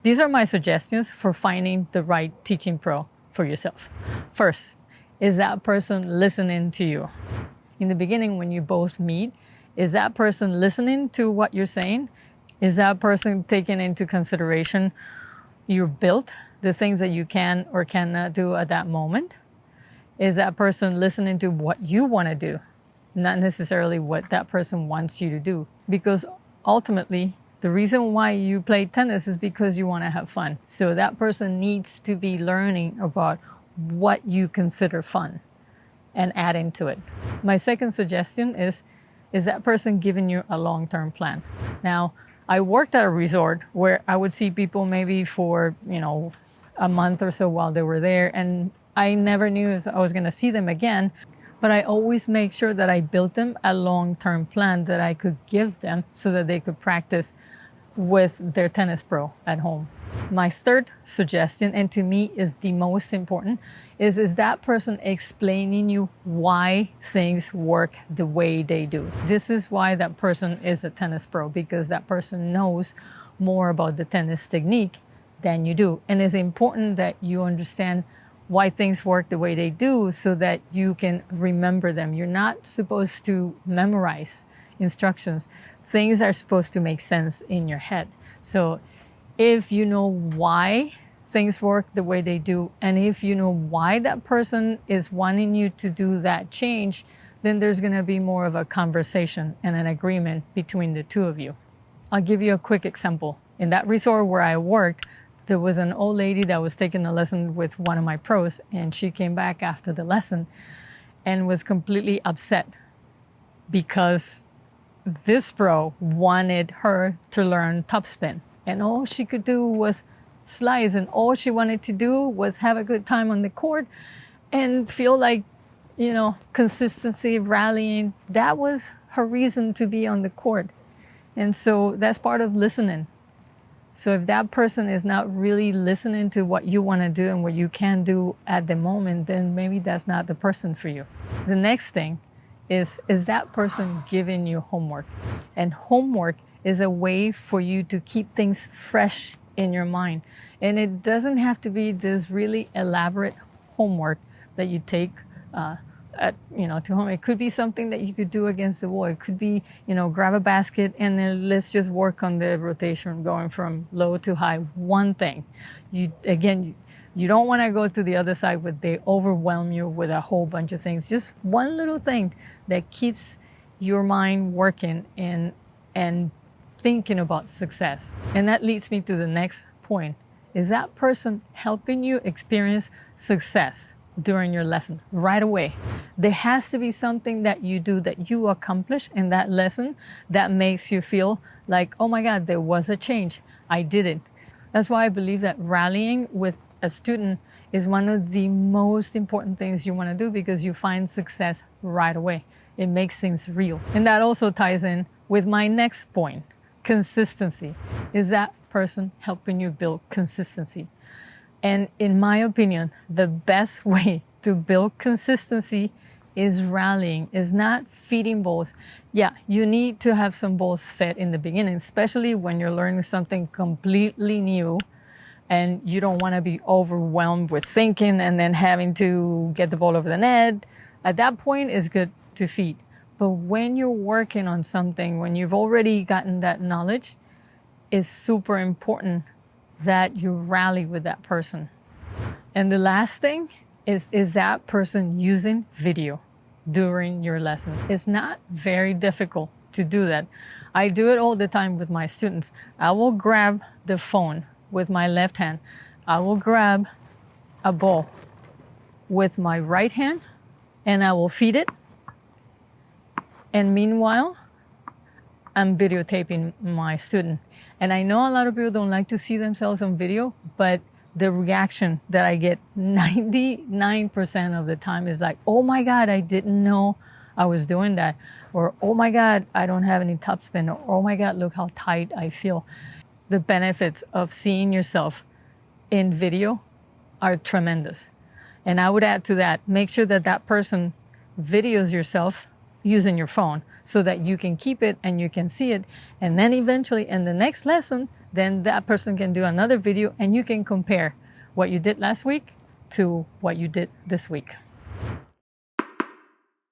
These are my suggestions for finding the right teaching pro for yourself. First, is that person listening to you? In the beginning, when you both meet, is that person listening to what you're saying? Is that person taking into consideration your build, the things that you can or cannot do at that moment? Is that person listening to what you want to do, not necessarily what that person wants you to do? Because ultimately, the reason why you play tennis is because you want to have fun. So that person needs to be learning about what you consider fun and adding to it. My second suggestion is that person giving you a long-term plan? Now, I worked at a resort where I would see people maybe for, a month or so while they were there, and I never knew if I was going to see them again. But I always make sure that I built them a long-term plan that I could give them so that they could practice with their tennis pro at home. My third suggestion, and to me is the most important, is that person explaining you why things work the way they do. This is why that person is a tennis pro, because that person knows more about the tennis technique than you do. And it's important that you understand why things work the way they do so that you can remember them. You're not supposed to memorize instructions. Things are supposed to make sense in your head. So if you know why things work the way they do, and if you know why that person is wanting you to do that change, then there's going to be more of a conversation and an agreement between the two of you. I'll give you a quick example. In that resort where I worked, there was an old lady that was taking a lesson with one of my pros, and she came back after the lesson and was completely upset because this pro wanted her to learn topspin, and all she could do was slice, and all she wanted to do was have a good time on the court and feel like, consistency, rallying. That was her reason to be on the court. And so that's part of listening. So if that person is not really listening to what you want to do and what you can do at the moment, then maybe that's not the person for you. The next thing is that person giving you homework? And homework is a way for you to keep things fresh in your mind. And it doesn't have to be this really elaborate homework that you take to home. It could be something that you could do against the wall. It could be, grab a basket and then let's just work on the rotation going from low to high. One thing. You don't want to go to the other side where they overwhelm you with a whole bunch of things. Just one little thing that keeps your mind working and thinking about success. And that leads me to the next point. Is that person helping you experience success during your lesson right away? There has to be something that you do, that you accomplish in that lesson, that makes you feel like, oh my God, there was a change. I did it. That's why I believe that rallying with a student is one of the most important things you want to do, because you find success right away. It makes things real. And that also ties in with my next point, consistency. Is that person helping you build consistency? And in my opinion, the best way to build consistency is rallying, is not feeding balls. Yeah, you need to have some balls fed in the beginning, especially when you're learning something completely new and you don't want to be overwhelmed with thinking and then having to get the ball over the net. At that point, it's good to feed. But when you're working on something, when you've already gotten that knowledge, it's super important that you rally with that person. And the last thing is that person using video during your lesson. It's not very difficult to do that. I do it all the time with my students. I will grab the phone with my left hand. I will grab a ball with my right hand and I will feed it. And meanwhile, I'm videotaping my student. And I know a lot of people don't like to see themselves on video, but the reaction that I get 99% of the time is like, oh my God, I didn't know I was doing that. Or, oh my God, I don't have any topspin. Or, oh my God, look how tight I feel. The benefits of seeing yourself in video are tremendous. And I would add to that, make sure that that person videos yourself using your phone so that you can keep it and you can see it. And then eventually in the next lesson, then that person can do another video and you can compare what you did last week to what you did this week.